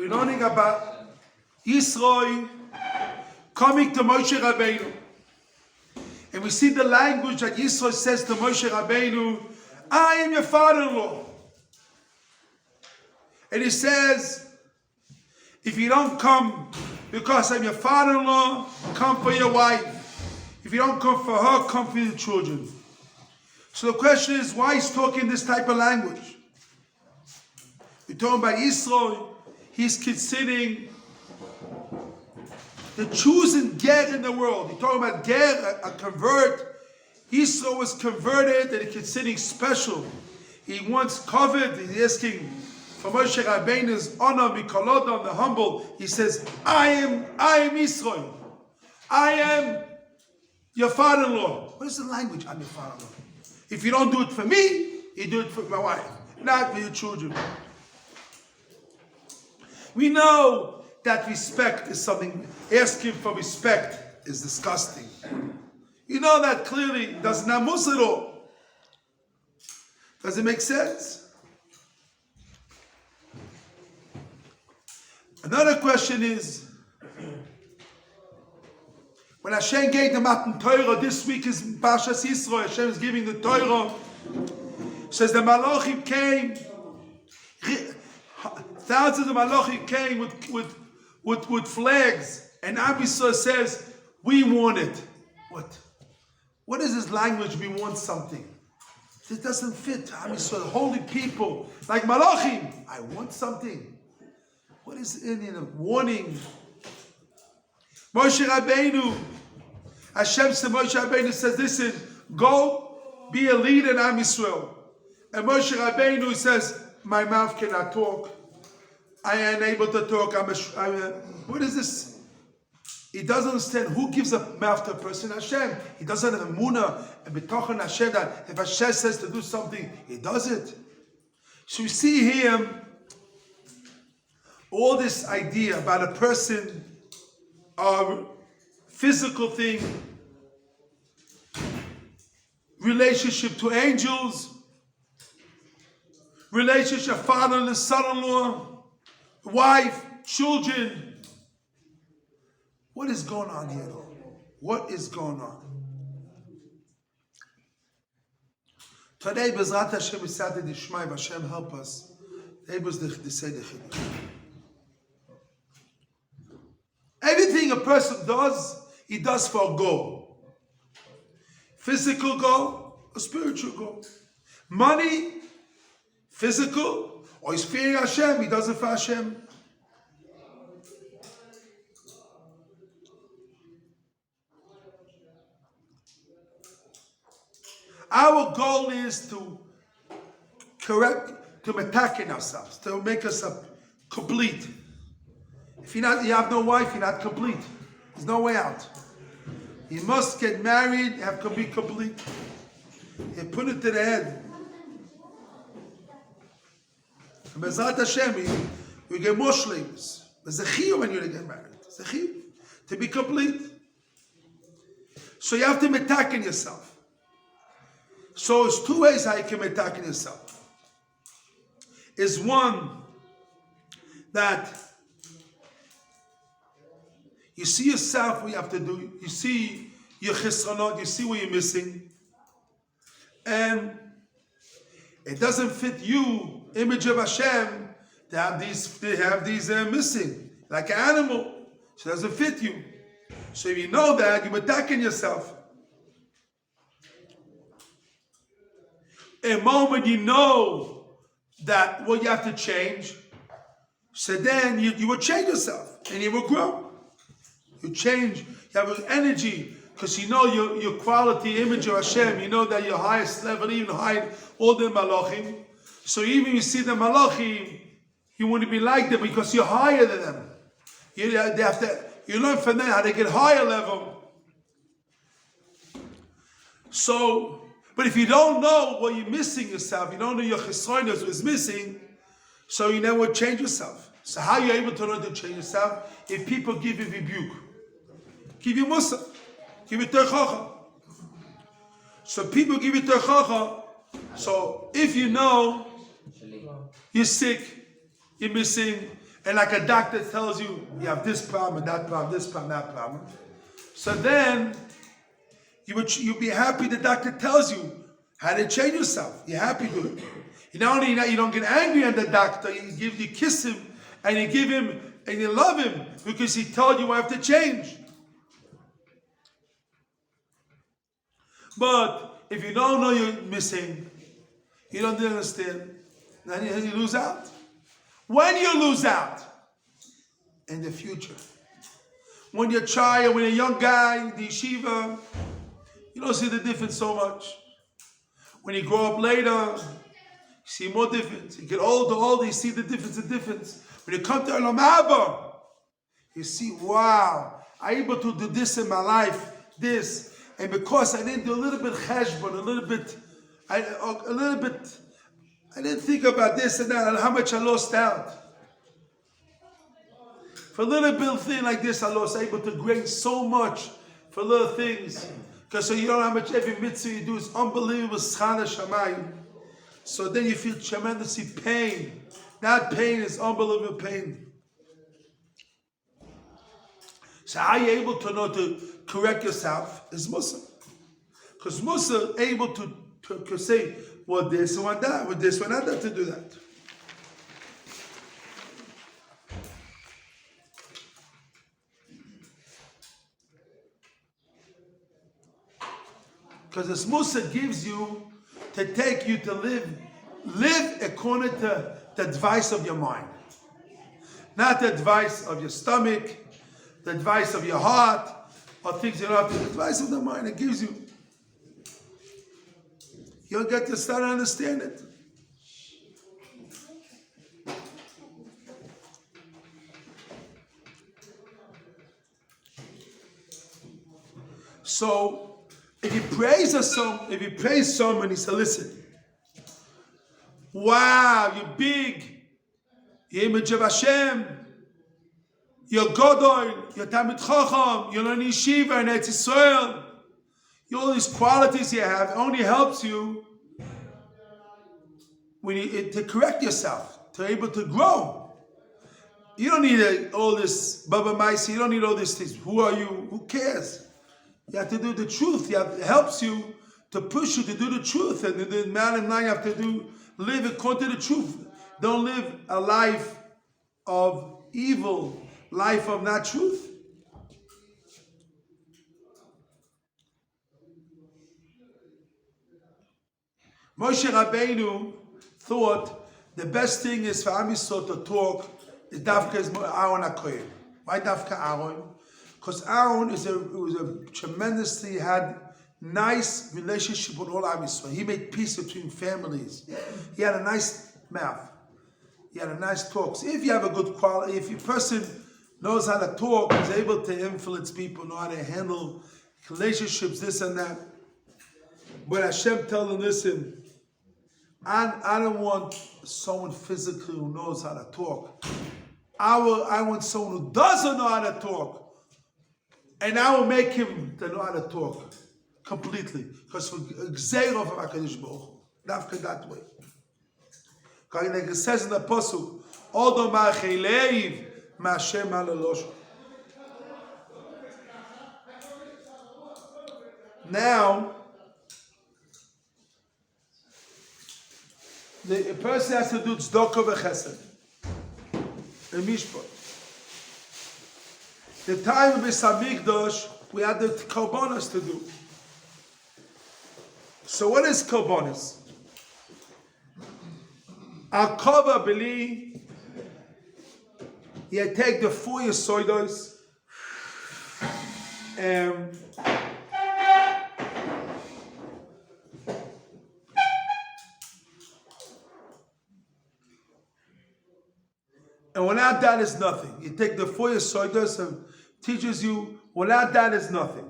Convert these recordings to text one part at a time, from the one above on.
We're learning about Yisro coming to Moshe Rabbeinu. And we see the language that Yisro says to Moshe Rabbeinu, I am your father-in-law. And he says, if you don't come because I'm your father-in-law, come for your wife. If you don't come for her, come for your children. So the question is, why he's talking this type of language? We're talking about Yisro. He's considering the chosen ger in the world. We're talking about ger, a convert. Yisro was converted and he's considering special. He wants covered. He's asking for Moshe Rabbeinu's honor, Mikolodon, the humble. He says, I am Yisro. I am your father-in-law. What is the language? I'm your father-in-law. If you don't do it for me, you do it for my wife, not for your children. We know that respect is something, asking for respect is disgusting. You know that clearly does not mus at all. Does it make sense? Another question is, when Hashem gave the Matan Torah, this week is Parshas Yisro, Hashem is giving the Torah, says the Malachim came, thousands of Malachim came with flags, and Am Yisrael says, we want it. What is this language, we want something? This doesn't fit. Am Yisrael, holy people, like Malachim, I want something. What is in a warning? Moshe Rabbeinu, Hashem said, Moshe Rabbeinu says, listen, go be a leader in Am Yisrael. And Moshe Rabbeinu says, my mouth cannot talk. I am unable to talk. What is this? He doesn't understand who gives a mouth to a person. Hashem. He doesn't have a munah and betochen Hashem that if Hashem says to do something, he does it. So we see here all this idea about a person, a physical thing, relationship to angels, relationship father-in-law, son-in-law, wife, children. What is going on here though? What is going on? Today, Bezrat Hashem, we said the Shema, Hashem help us. Today was the say the Chiddush. Everything a person does, he does for a goal. Physical goal, a spiritual goal. Money, physical, or he's fearing Hashem, he does it for Hashem. Our goal is to attack in ourselves, to make us complete. If you have no wife, you're not complete. There's no way out. You must get married, you have to be complete. You put it to the head. And Bezrat Hashem, we get more shleimus. There's a chiyuv when you get married. There's a chiyuv to be complete. So you have to attack in yourself. So it's two ways how you can attack in yourself. Is one that you see yourself what you have to do. You see your chisronot. You see what you're missing, and it doesn't fit you, image of Hashem, to have these. They have these missing, like an animal. So it doesn't fit you. So if you know that, you're attacking yourself. A moment you know that what you have to change, so then you will change yourself and you will grow. You change, you have energy, because you know your quality, image of Hashem, you know that your highest level, even higher, all the malachim. So even you see the malachim, you want to be like them because you're higher than them. You learn from them how to get higher level. So, but if you don't know what you're missing yourself, you don't know your chesronos is missing, so you never change yourself. So how are you able to learn to change yourself? If people give you rebuke, give you musa, give you terchacha. So people give you terchacha. So if you know you're sick, you're missing, And like a doctor tells you, you have this problem, that problem, this problem, that problem. So then you'll be happy the doctor tells you how to change yourself. You're happy to it. You not only you don't get angry at the doctor, you kiss him and you give him and you love him because he told you have to change. But if you don't know you're missing, you don't understand, then you lose out. When you lose out? In the future. When you're a child, when you're a young guy, the yeshiva, you don't see the difference so much. When you grow up later, you see more difference. You get older, you see the difference. When you come to Olam Haba, you see, wow, I'm able to do this in my life, this. And because I didn't do a little bit cheshbon, I didn't think about this and that, and how much I lost out. For a little bit thing like this, I was able to gain so much for little things. Because so you don't know how much every mitzvah you do is unbelievable, schana shamayim. So then you feel tremendously pain. That pain is unbelievable pain. So how are you able to know to correct yourself is Musa. Because Musa able to say, well, this and that, with this and that, to do that. Because this Musa gives you to take you to live according to the advice of your mind. Not the advice of your stomach, the advice of your heart, or things you don't have to. The advice of the mind, it gives you. You'll get to start to understand it. So, if you praise someone, he said, listen, wow, you're big, you're image of Hashem, you're Godol, you're Talmid Chacham, you're an Yeshiva in Eretz Yisrael. All these qualities you have only helps you to correct yourself, to be able to grow. You don't need all this Baba Maisi, you don't need all these things. Who are you? Who cares? You have to do the truth. It helps you to push you to do the truth. And the man and I have to live according to the truth. Don't live a life of evil, life of not truth. Moshe Rabbeinu thought the best thing is for Am Yisrael to talk is Dafka is Aaron HaKohen. Why Dafka Aaron? Because Aaron was a tremendously had nice relationship with all Am Yisrael. He made peace between families. He had a nice mouth. He had a nice talk. So if you have a good quality, if your person knows how to talk, is able to influence people, know how to handle relationships, this and that. But Hashem told him, listen, I don't want someone physically who knows how to talk. I want someone who doesn't know how to talk. And I will make him to know how to talk completely. Because for Gzeirah of HaKadosh Baruch Hu, Dafka that way. Because like it says in the Pasuk, Odo ma'acheileiv ma'ashem ha'lelosho. Now, a person has to do tzedakah v'chesed, a mishpat. The time of Beis Hamikdash, we had the korbanos to do. So what is korbanos? Akava beli, you take the 4 yesodos, and without that is nothing. You take the 4 yesodos and teaches you without that is nothing.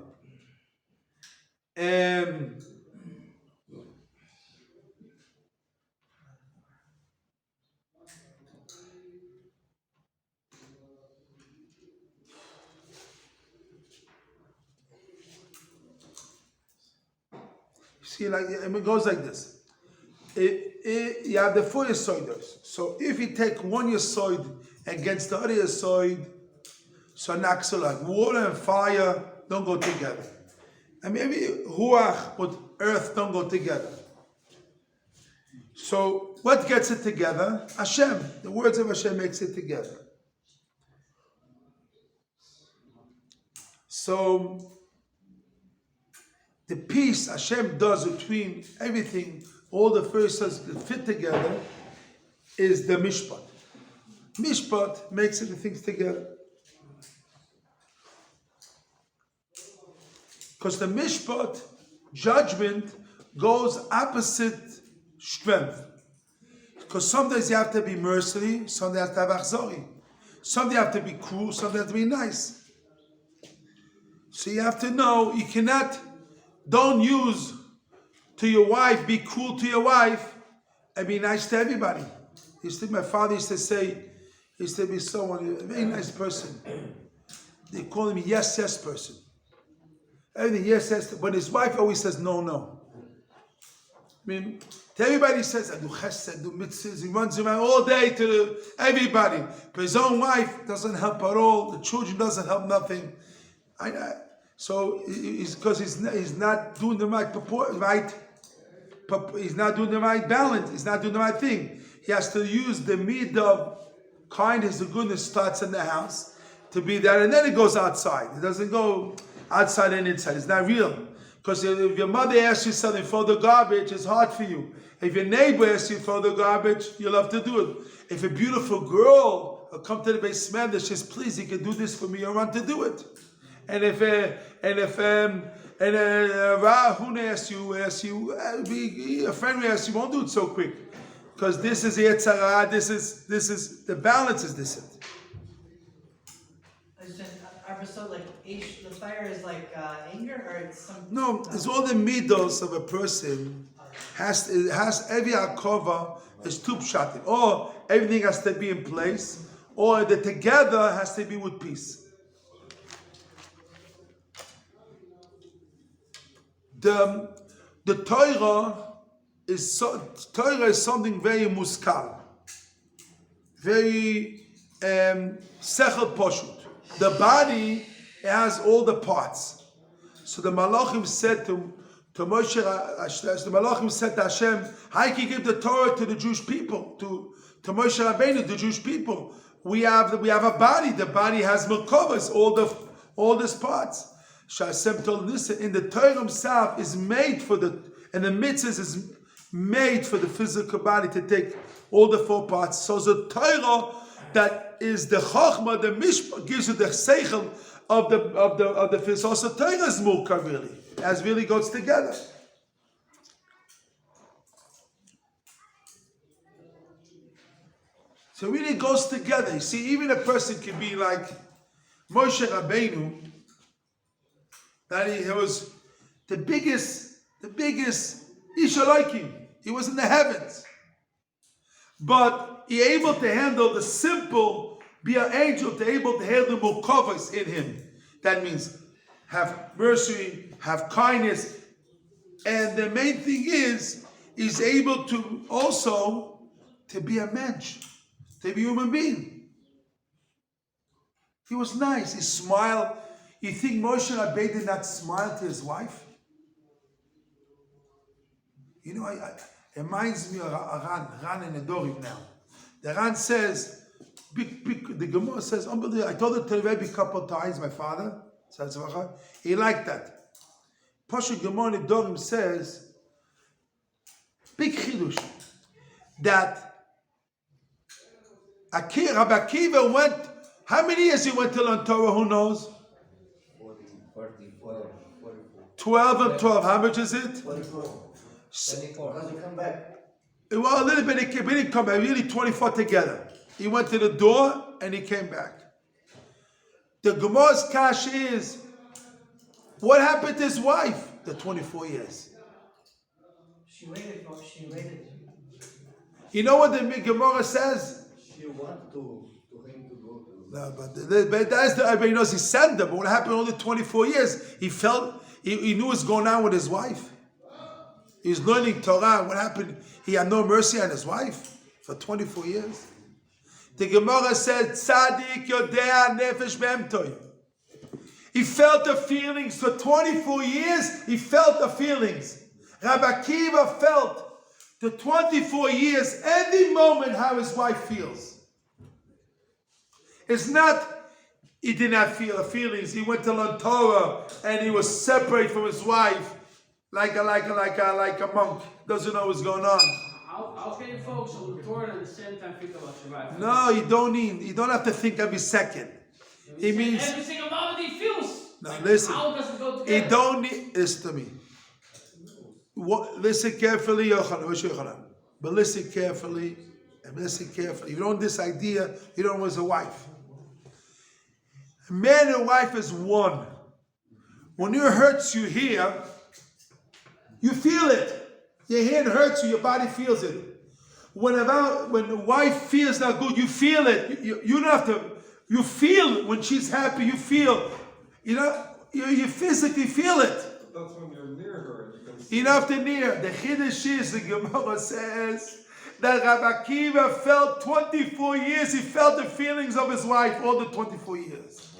See, like it goes like this. You have the 4 yesoidos. So if you take one yesoid against the other yesoid, so naxel, like water and fire don't go together. And maybe ruach with earth don't go together. So what gets it together? Hashem. The words of Hashem makes it together. So the peace Hashem does between everything, all the verses that fit together, is the mishpat. Mishpat makes the things together. Because the mishpat, judgment, goes opposite strength. Because sometimes you have to be merciful, sometimes you have to have achzori. Sometimes you have to be cruel, sometimes you have to be nice. So you have to know, you cannot, don't use to your wife, be cruel to your wife, and be nice to everybody. My father used to say, he used to be someone, a very nice person. They call him yes, yes person. Everything, yes, yes, but his wife always says no, no. I mean, to everybody he says, I do chesed, I do mitzvahs, he runs around all day to everybody. But his own wife doesn't help at all, the children doesn't help nothing. So it's because he's not doing the right he's not doing the right balance, he's not doing the right thing. He has to use the mid of kindness, the goodness starts in the house to be that, and then it goes outside. It doesn't go outside and inside. It's not real. Because if your mother asks you something for the garbage, it's hard for you. If your neighbor asks you for the garbage, you'll have to do it. If a beautiful girl will come to the basement and says, please, you can do this for me, you'll run to do it. And if Rahuna asks you, a friend will ask you, won't do it so quick. Because this is Yetzer Hara, this is the balance is this. So like the fire is like anger, or it's something? No, it's all the midos of a person. Has every akova is two pshatim, or everything has to be in place, or the together has to be with peace. The Torah is something very muskal, very sechel poshut. The body has all the parts. So the Malachim said to Moshe, the Malachim said to Hashem, how can you give the Torah to the Jewish people, to Moshe Rabbeinu, the Jewish people? We have a body. The body has merkovas, all these parts. Hashem told this in the Torah himself is made for and the mitzvahs is made for the physical body to take all the 4 parts. So the Torah that is the Chochmah, the Mishpah, gives you the Seichel of the physical. So Torah is Murka really, as really goes together. So really goes together. You see, even a person can be like Moshe Rabbeinu, that he was the biggest Ishalakim. He was in the heavens. But he able to handle the simple, be an angel to able to handle mukovas in him. That means have mercy, have kindness. And the main thing is, he's able to also to be a mensch, to be a human being. He was nice, he smiled. You think Moshe Rabbeinu did not smile to his wife? You know, it reminds me of Ran and Nedorim now. The Ran says, the Gemara says, unbelievable. I told it to Rabbi a couple of times, my father, he liked that. Pasha Gemara Nedorim says, big chidush, that Rabbi Akiva went, how many years he went to learn Torah, who knows? 12 and 12, how much is it? 24. 24. Come back. Well, a little bit, he didn't come back, really 24 together. He went to the door and he came back. The Gemara's kash is, what happened to his wife? The 24 years. She waited. You know what the Gemara says? She wanted to him to go to. No, but that's the, everybody knows he sent them. But what happened only 24 years? He felt, he knew what's going on with his wife. He was learning Torah. What happened? He had no mercy on his wife for 24 years. The Gemara said, Tzadik yodea nefesh be'emtoi. He felt the feelings for 24 years. He felt the feelings. Rabbi Akiva felt the 24 years, every moment, how his wife feels. It's not he did not feel the feelings. He went to learn Torah and he was separate from his wife, like a monk. Doesn't know what's going on. How can you focus on the Torah and at the same time think about your wife? No, you don't need. You don't have to think every second. It means every single moment he feels. No, like, listen. How does it go together? You don't need. Listen to me. Listen carefully, Yochanan. But listen carefully and listen carefully. You don't know this idea. You don't know what's a wife. A man and wife is one. When it hurts you here, you feel it. Your hand hurts you, your body feels it. When the wife feels not good, you feel it. You don't have to. You feel when she's happy. You feel. You physically feel it. That's when you're near her. You don't have to near. The Chiddush is, the Gemara says that Rabbi Akiva felt 24 years. He felt the feelings of his wife all the 24 years.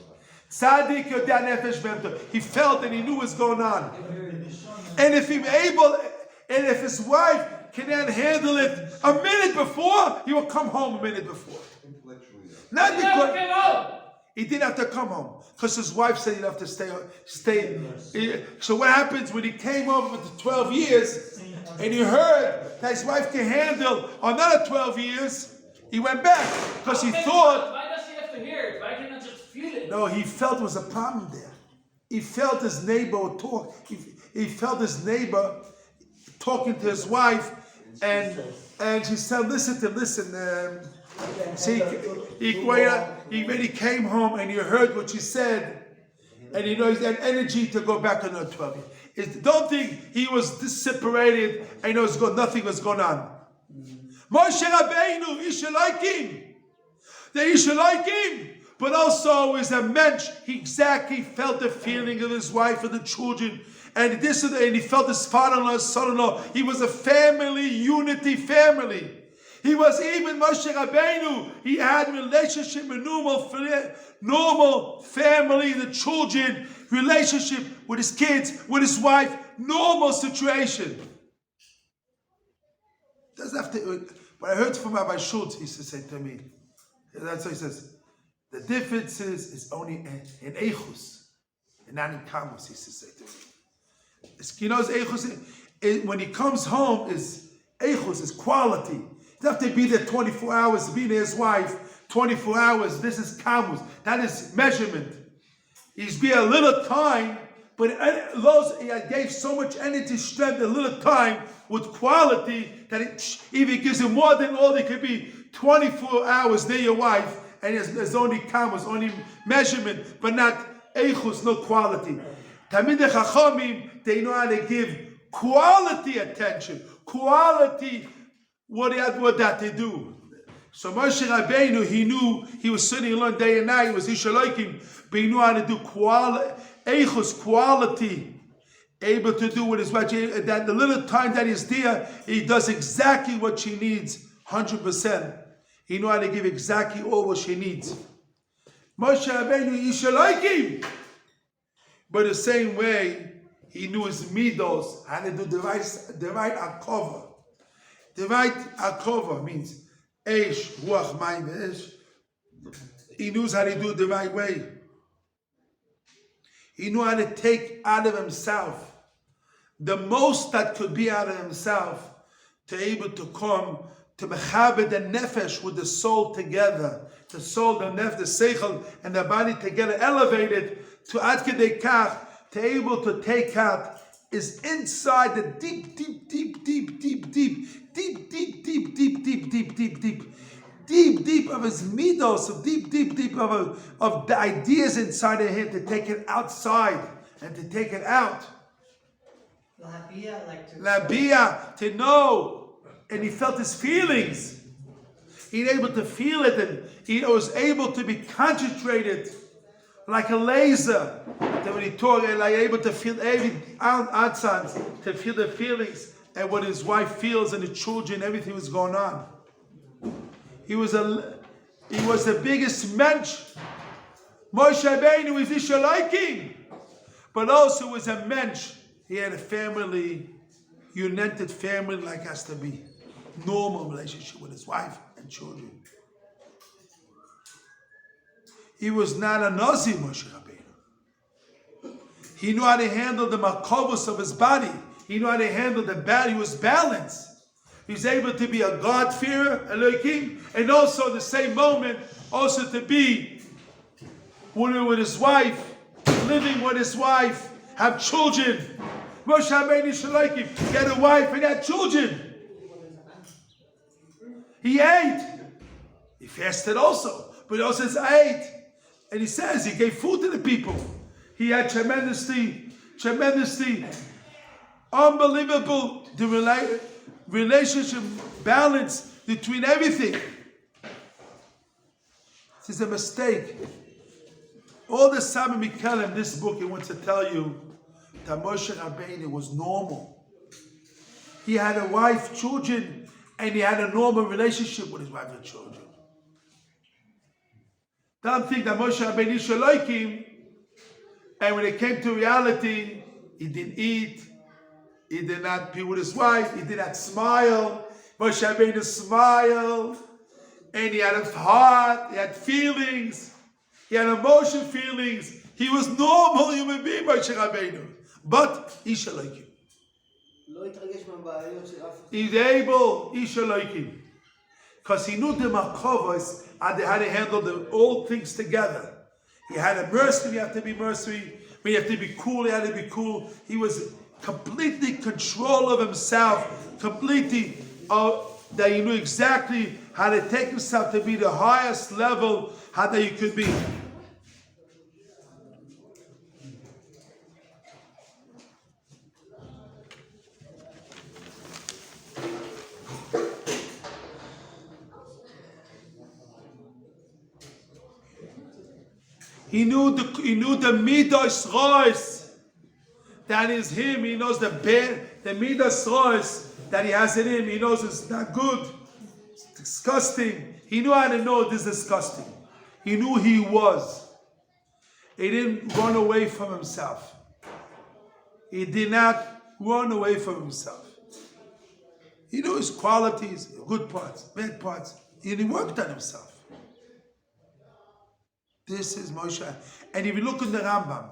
Tzadik yodea nefesh be'emtoi. He felt and he knew what's going on. And if his wife cannot handle it a minute before, he will come home a minute before. Not because he didn't have to come home, because his wife said he'd have to stay. So what happens when he came over for 12 years and he heard that his wife can handle another 12 years, he went back because he thought. Why does he have to hear it? Why can't I just feel it? No, he felt there was a problem there. He felt his neighbor talk. He felt his neighbor talking to his wife, and she said, listen. See, when he came home and he heard what she said, and he had energy to go back another 12 years. Don't think he was separated and nothing was going on. Moshe Rabbeinu, you should like him. You should like him. But also as a mensch, he exactly felt the feeling of his wife and the children. And he felt his father-in-law, his son-in-law. He was a family, unity family. He was even Moshe Rabbeinu. He had a relationship with normal family, the children, relationship with his kids, with his wife, normal situation. Doesn't have to. But I heard from Rabbi Schultz, he used to say to me, that's what he says, the difference is only in Eichus, and not in Kamus, he used to say to me. Eichus, when he comes home, is Eichus, is quality. He doesn't have to be there 24 hours, to be near his wife, 24 hours. This is Kamus. That is measurement. He's be a little time, but he gave so much energy, strength, a little time with quality that it even gives him more than all. It could be 24 hours near your wife, and there's only Kamus, only measurement, but not Eichus, no quality. Talmidei Chachamim, they know how to give quality attention, quality. What that they do? So Moshe Rabbeinu, he knew he was sitting alone day and night. He was Ishaloikim, but he knew how to do quality, able to do with his wife. That the little time that he's there, he does exactly what she needs, 100%. He knew how to give exactly all what she needs. Moshe Rabbeinu, Ishaloikim, but the same way he knew his midos, how to do the right akova. The right akova means Eish, Ruach, Mayim, Eish. He knows how to do it the right way. He knew how to take out of himself the most that could be out of himself to able to come to mechabed the nefesh with the soul together. The soul, the nefesh, the seichel, and the body together, elevated to ad kedei kach, to able to take out is inside the deep of his midos, of deep of the ideas inside of him, to take it outside and to take it out. Labia, to know, and he felt his feelings. He was able to feel it, and he was able to be concentrated like a laser. That when he talked, like able to feel every outside, to feel the feelings and what his wife feels and the children, everything was going on. He was the biggest mensch. Moshe Rabbeinu is Ish Elokim, but also was a mensch. He had a family, united family like has to be. Normal relationship with his wife and children. He was not a Nazi, Moshe Rabbeinu. He knew how to handle the makovos of his body. He knew how to handle the bad. He was balanced. He was able to be a God-fearer, Elohim, and also at the same moment, also to be with his wife, living with his wife, have children. Moshe Rabbeinu Shlokim, he had a wife and had children. He ate. He fasted also, but he also says ate. And he says he gave food to the people. He had tremendously unbelievable relationship balance between everything. This is a mistake. All the Sami Mikel in this book, he wants to tell you that Moshe Rabbeinu was normal. He had a wife, children, and he had a normal relationship with his wife and children. Don't think that Moshe Rabbeinu Shalokim, and when it came to reality, he didn't eat, he did not be with his wife, he did not smile. Moshe Rabbeinu smiled, and he had a heart, he had feelings, he had emotion feelings. He was normal human being, Moshe Rabbeinu, but Ish Elokim. He's able, Ish Elokim, because he knew the makovos and how to handle all things together. He had a mercy, you have to be mercy. When you have to be cool, he had to be cool. He was completely control of himself, completely that he knew exactly how to take himself to be the highest level, how that you could be. He knew the midas rois that is him. He knows the midas rois that he has in him. He knows it's not good, it's disgusting. He knew how to know this is disgusting. He knew he was. He didn't run away from himself. He did not run away from himself. He knew his qualities, good parts, bad parts. He worked on himself. This is Moshe. And if you look in the Rambam,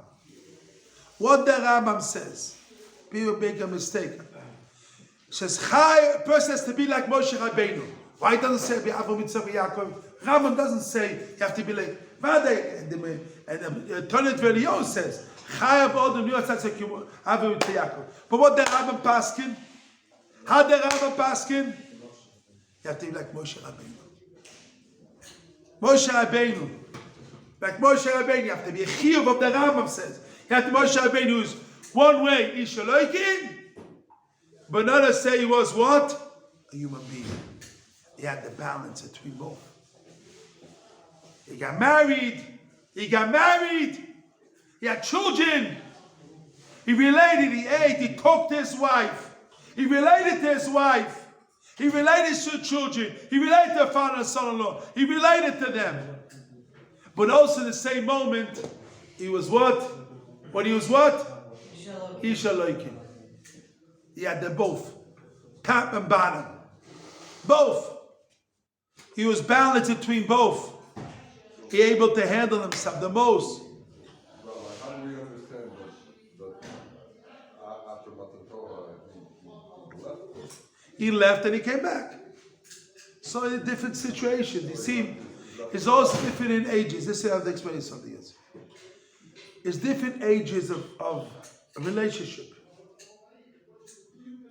what the Rambam says, people make a mistake. It says, a person has to be like Moshe Rabbeinu. Why doesn't it say, Yaakov? Rambam doesn't say, you have to be like, and the Tonet Velion says, but what the Rambam paskin? How the Rambam paskin? You have to be like Moshe Rabbeinu. Moshe Rabbeinu. Like Moshe Rabbeinu, you have to be a chiyuv of the Rambam says. You have to Moshe Rabbeinu who's one way, Ish Elokim, but not to say he was what? A human being. He had the balance between both. He got married. He had children. He related, he ate, he cooked his wife. He related to his wife. He related to children. He related to father and son-in-law. He related to them. But also in the same moment, he was what? He was what? Ish Elokim. He had them both. Top and bottom. Both. He was balanced between both. He able to handle himself the most. Rabbi, how do we understand that after Matan Torah he left? He left and he came back. So in different situations. You see, it's also different in ages. This is how to explain something else. It's different ages of a relationship.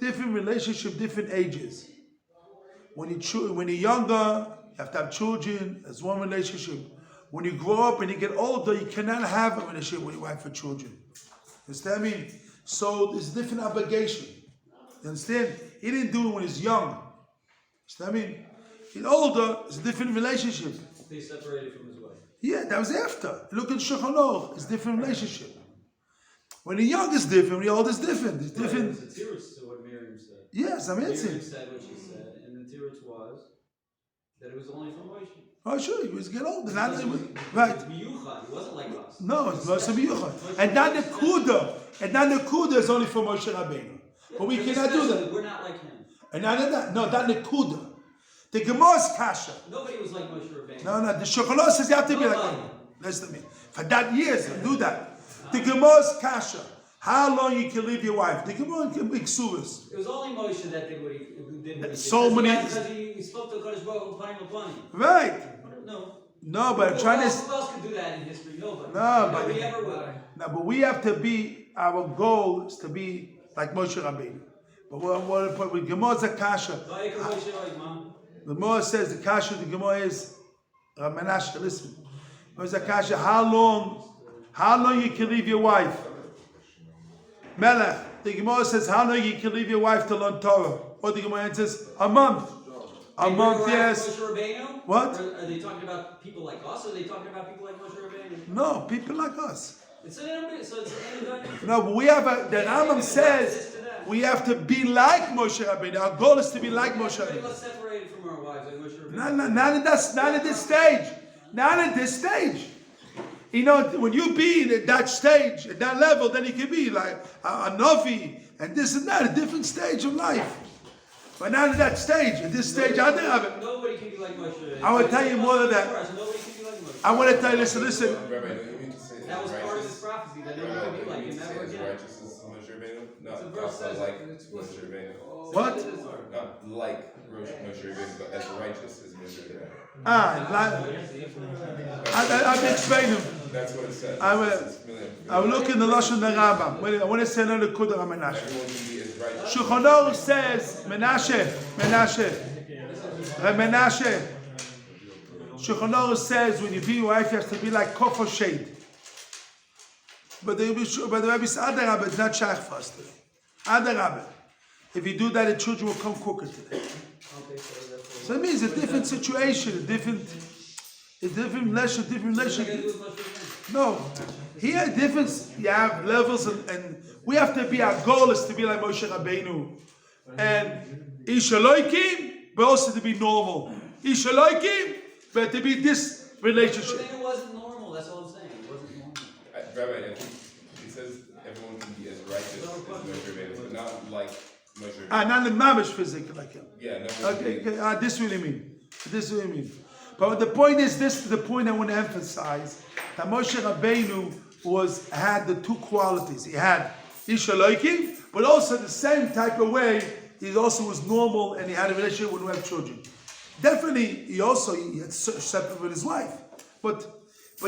Different relationship, different ages. When you're younger, you have to have children. That's one relationship. When you grow up and you get older, you cannot have a relationship with your wife or children. You understand what I mean? So there's different obligation. You understand? He didn't do it when he's young. You understand what I mean? In older, it's a different relationship. They separated from his wife. Yeah, that was after. Look at Shulchan Aruch. It's a different relationship. When you're young, it's different. When you're old, it's different. It's different. It's to what Miriam said. Yes, I'm Miriam answering. said what she said, and the Tiritz was that it was only for Moshe. Oh, sure, he was getting older. Not, Because it was right. miyuchad. He wasn't like us. No, it's Moshe Miyuchad. And not the Kuda. And not the Kuda is only for Moshe Rabbeinu. But we There's cannot do especially- that. We're not like him. And not that. No, not the Kuda. The Gemara's Kasha. Nobody was like Moshe Rabbeinu. No, the Shulchan says you have to be like Nobody. him. Listen to me. For that years, you do that. The Gemara's Kasha. How long you can leave your wife? The Gemara can be Ksuvas. It was only Moshe that did what he did. So many- Because he spoke to Kodesh Baruch Hu, Upani. Right. No. No, but I'm trying Who to. else could do that in history? Nobody. No, but- Nobody ever will. No, but we have to be. Our goal is to be like Moshe Rabbeinu. But what with Gemara's a Kasha. The Gemara says the Kasha. The Gemara is Menashe. Listen, there's a Kasha. How long you can leave your wife? Melech. The Gemara says how long you can leave your wife to learn Torah. What the Gemara answers? A month. A month, yes. Moshe Rabbeinu? What? Or are they talking about people like us, or are they talking about people like Moshe Rabbeinu? No, people like us. It's an enemy, so it's an enemy. No, but we have the Rambam says we have to be like Moshe Rabbeinu. Our goal is to be like Moshe Make Rabbeinu. us separated from our wives like Moshe Rabbeinu. Not at this stage. Not at this stage. You know, when you be at that stage, at that level, then you can be like a Navi and this and that, a different stage of life. But not at that stage. At this stage, I don't have it. Nobody can be like Moshe. I will tell you more than that. Nobody can be like Moshe. I want to tell you, listen. Rabbi, don't you mean to say That was part of his righteous? prophecy, that nobody Rabbi, could be don't like you mean him to say ever as again. righteous as Moshe Rabbeinu? It's a Not verse says like it, it's Moshe Rabbeinu. What? Not like Moshe Rabbeinu, but as righteous as Moshe Rabbeinu. I've explained them. That's what it says. I will look in the Lashon the Rambam. I want to say another Kudah Menashe. Everyone can be as righteous. Shulchan Aruch says Menashe. Shulchan Aruch says when you be your wife, you have to be like kofar shade. But the Rabbi says Adarabah, it's not shaykh for us today. Adarabah. If you do that, the children will come quicker today. So it means a different situation, a different relationship. No, here difference. You have levels, and we have to be. Our goal is to be like Moshe Rabbeinu, and Ishaloikim, but also to be normal. Ishaloikim, but to be this relationship. It wasn't normal, that's all I'm saying. It wasn't normal. Rabbi, I think it says everyone can be as righteous as Moshe Rabbeinu, but not like Moshe Rabbeinu. Not the mamish physical like him. Yeah, no. Okay. This really mean. This really mean. But the point is, this is the point I want to emphasize, that Moshe Rabbeinu had the two qualities. He had Ishaloikim, but also the same type of way, he also was normal and he had a relationship when we have children. Definitely, he had separate with his wife. But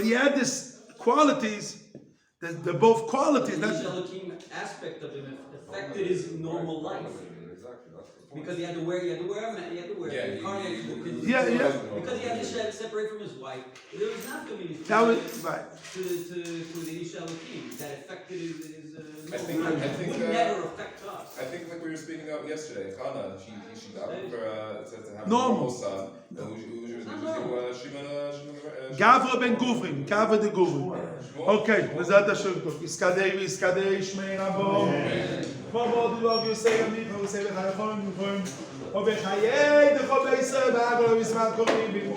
he had this qualities, they're both qualities. The Ishalokim aspect of him affected his normal life. Exactly, that's the point. Because he had to wear Yeah, because he had to separate from his wife. There was not community That was right. to the Ishalokim that affected his I think, normal life. It would never affect us. I think like we were speaking about yesterday, Hannah, she got for to have Normal. a normal son. Gavra ben Guvrin, Gavra de Guvrin. Okay, Bezat Hashem, Iskadei, Shmei Rabo. Vamos do logo sei amigo, você vai com o bem, o bem, aí, de como é isso, vai agora o Ismael comigo,